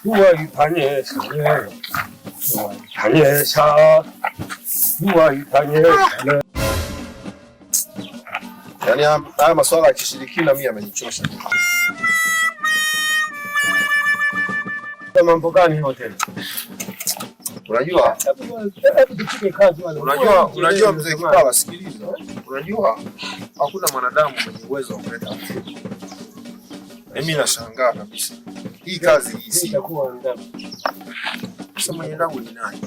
mvua itanyesha leo, mvua itanyesha, mvua itanyesha. Yaani haya masuala ya kishirikina mimi yamenichosha. Mambo gani hotel? Unajua mzee Kipala, sikiliza. Unajua hakuna mwanadamu mwenye uwezo wa kuleta afya. Mimi nashangaa kabisa. Hii kazi hii si itakuwa ndamu. Sema yangu ni nani?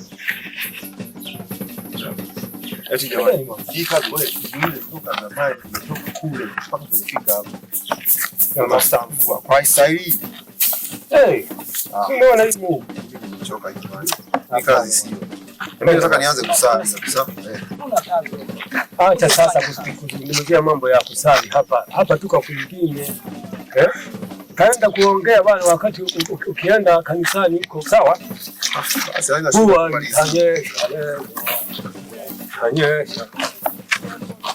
Eti jamani, hii kazi wewe yule kutoka zamani tumetoka kule mpaka tumefika hapa. Kama stambua kwa sahihi. Unaona hivi Mungu. Choka jamani. Hii kazi sio. Mimi nataka nianze kusali kabisa. Acha sasa kuzungumzia mambo ya kusali hapa tuko kwingine. Kaenda kuongea bwana, wakati ukienda kanisani uko sawa? Huwa itanyesha leo. Itanyesha.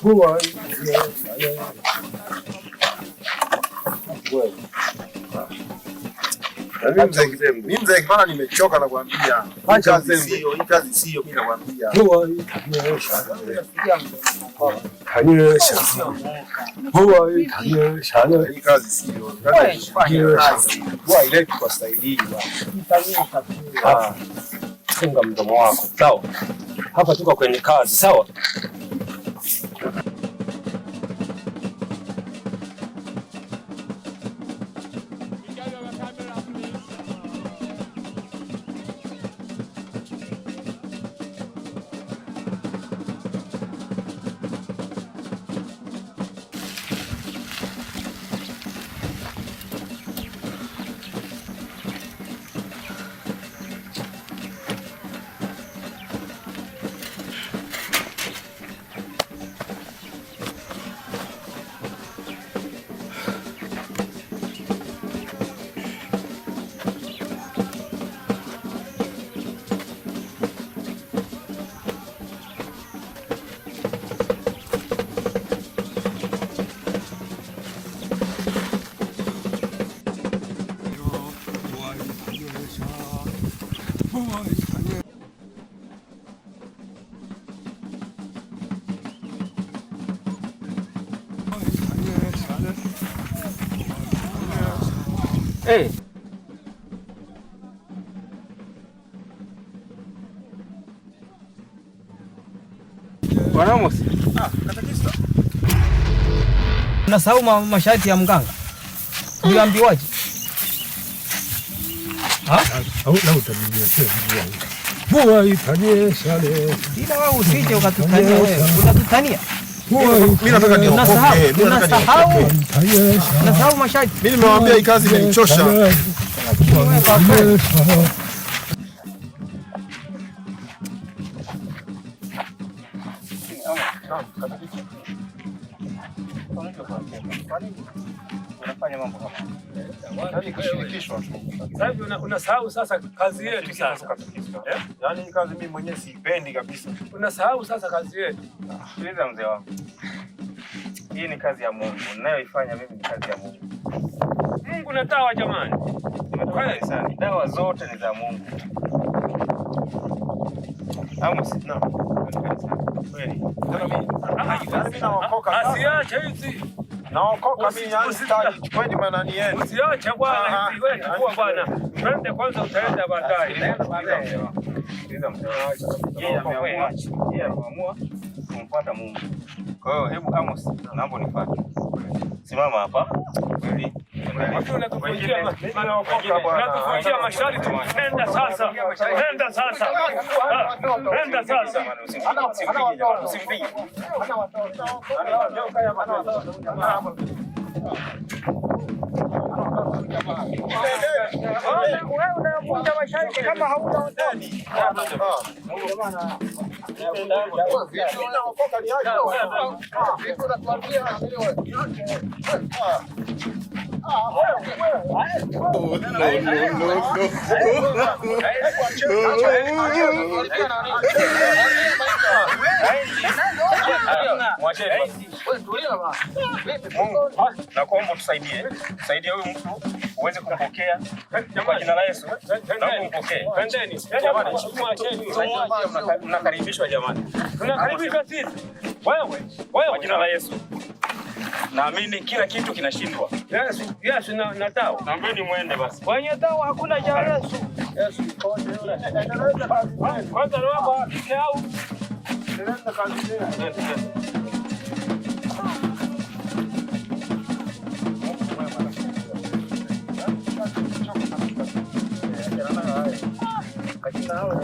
Huwa itanyesha leo. Mimi mzee Kipala nimechoka na kuambia. Hii kazi sio mimi nakwambia. Huwa itanyesha. Itanyesha. Huwa itanyesha. Hii kazi sio. Huwa ile kwa staili bwana. Funga mdomo wako. Sawa? Hapa tuko kwenye kazi, sawa? Bwana Amos. Katekista. Unasahau masharti ya mganga. Uliambiwaje? Mvua itanyesha leo. Ila wewe usije ukatutania wewe. Unatutania. Mimi nataka niokoke. Unasahau masharti. Mimi nimewaambia hii kazi imenichosha. Unafanya mambo kama sasa, unasahau sasa kazi yetu sasa. Yaani hii kazi mimi mwenyewe siipendi kabisa. Unasahau sasa kazi yetu. Sikiliza mzee wangu. Hii ni kazi ya Mungu. Ninayoifanya mimi ni kazi ya Mungu. Mungu na dawa jamani. Kanisani. Dawa zote ni za Mungu. Amos, na. Kweli. Mimi naokoka. Asiache hizi. Naokoka mimi yani kweli manani yenu. Usiache bwana, wewe chukua bwana. Twende kwanza, utaenda baadaye. Sikiliza mzee wangu. Yeye ameamua kumfuata Mungu. Kwa hiyo hebu Amos, naomba unifuate. Simama hapa. Kweli. Nakufundisha masharti. Nenda sasa. Nenda sasa. Nenda sasa. Usimpige. Wewe unavunja masharti kama hauna hoteli. Nakuomba tusaidie. Saidia huyu mtu uweze kupokea kwa jina la Yesu. Naomba upokee. Twendeni. Jamani, Mnakaribishwa jamani. Tunakaribishwa sisi. Wewe Kwa jina la Yesu. Naamini kila kitu kinashindwa. Yesu na dawa. Naombeni muende basi. Kwenye dawa hakuna cha Yesu. Kwanza naomba au nenda kazi. Katika hao